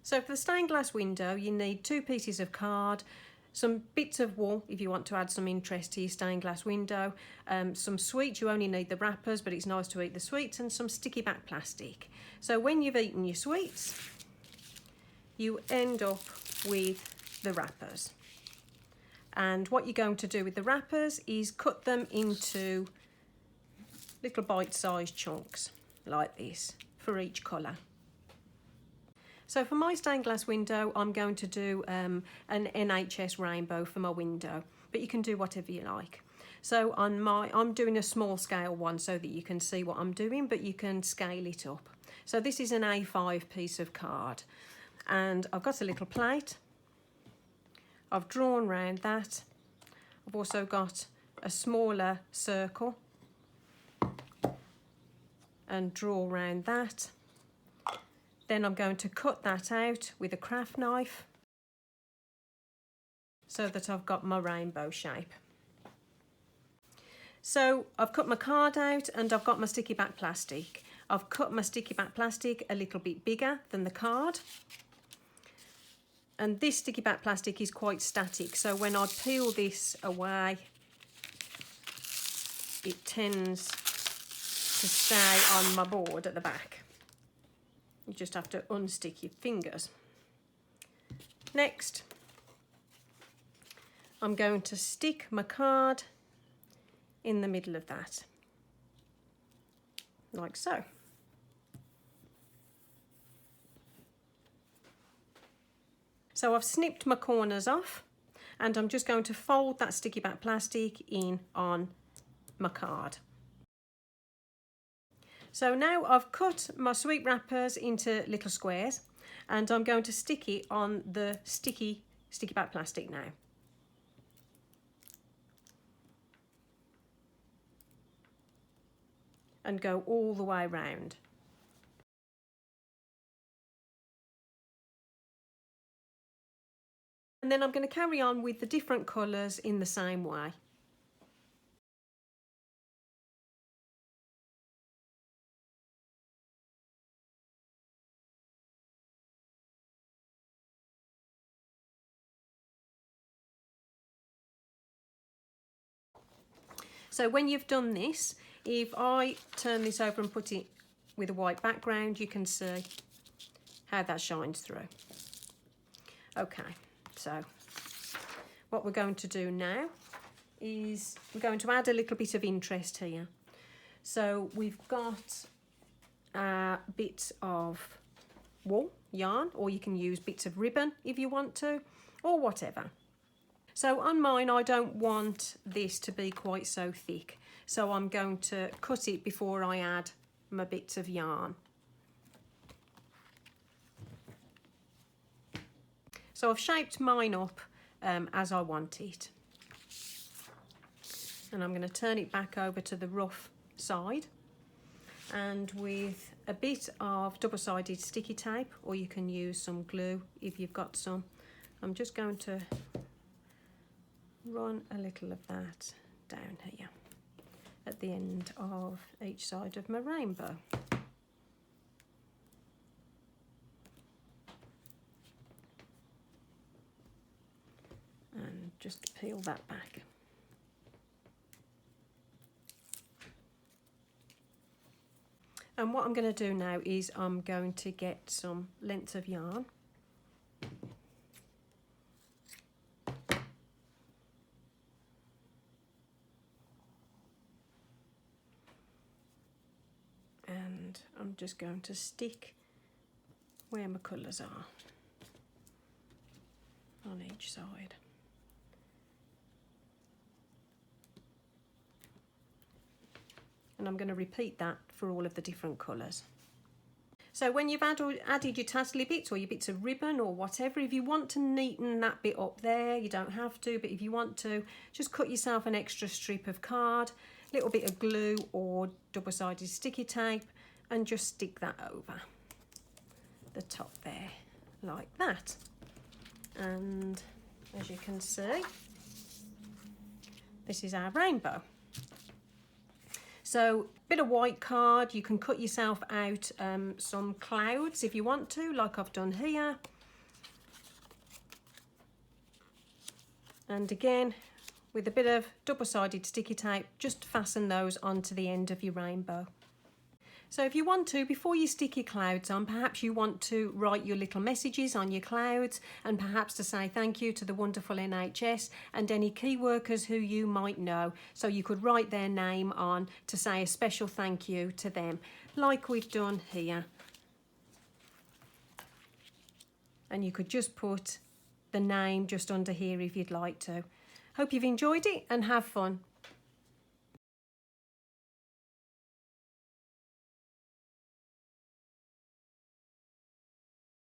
So for the stained glass window, you need 2 pieces of card, some bits of wool if you want to add some interest to your stained glass window, some sweets, you only need the wrappers, but it's nice to eat the sweets, and some sticky back plastic. So when you've eaten your sweets, you end up with the wrappers. And what you're going to do with the wrappers is cut them into little bite-sized chunks like this for each colour. So for my stained glass window, I'm going to do an NHS rainbow for my window, but you can do whatever you like. So I'm doing a small scale one so that you can see what I'm doing, but you can scale it up. So this is an A5 piece of card, and I've got a little plate. I've drawn round that. I've also got a smaller circle and draw round that. Then I'm going to cut that out with a craft knife so that I've got my rainbow shape. So I've cut my card out and I've got my sticky back plastic. I've cut my sticky back plastic a little bit bigger than the card. And this sticky back plastic is quite static, so when I peel this away, it tends to stay on my board at the back. You just have to unstick your fingers. Next, I'm going to stick my card in the middle of that, like so. So I've snipped my corners off, and I'm just going to fold that sticky back plastic in on my card. So now I've cut my sweet wrappers into little squares, and I'm going to stick it on the sticky back plastic now. And go all the way around. And then I'm going to carry on with the different colours in the same way. So when you've done this, if I turn this over and put it with a white background, you can see how that shines through. Okay, so what we're going to do now is we're going to add a little bit of interest here. So we've got bits of wool, yarn, or you can use bits of ribbon if you want to, or whatever. So on mine, I don't want this to be quite so thick, so I'm going to cut it before I add my bits of yarn. So I've shaped mine up as I want it. And I'm going to turn it back over to the rough side, and with a bit of double-sided sticky tape, or you can use some glue if you've got some, I'm just going to run a little of that down here at the end of each side of my rainbow. And just peel that back. And what I'm going to do now is I'm going to get some lengths of yarn. And I'm just going to stick where my colours are on each side. And I'm going to repeat that for all of the different colours. So when you've added your tassely bits or your bits of ribbon or whatever, if you want to neaten that bit up there, you don't have to, but if you want to, just cut yourself an extra strip of card, a little bit of glue or double-sided sticky tape, and just stick that over the top there, like that. And as you can see, this is our rainbow. So bit of white card, you can cut yourself out some clouds if you want to, like I've done here. And again, with a bit of double-sided sticky tape, just fasten those onto the end of your rainbow. So if you want to, before you stick your clouds on, perhaps you want to write your little messages on your clouds, and perhaps to say thank you to the wonderful NHS and any key workers who you might know. So you could write their name on to say a special thank you to them, like we've done here. And you could just put the name just under here if you'd like to. Hope you've enjoyed it and have fun.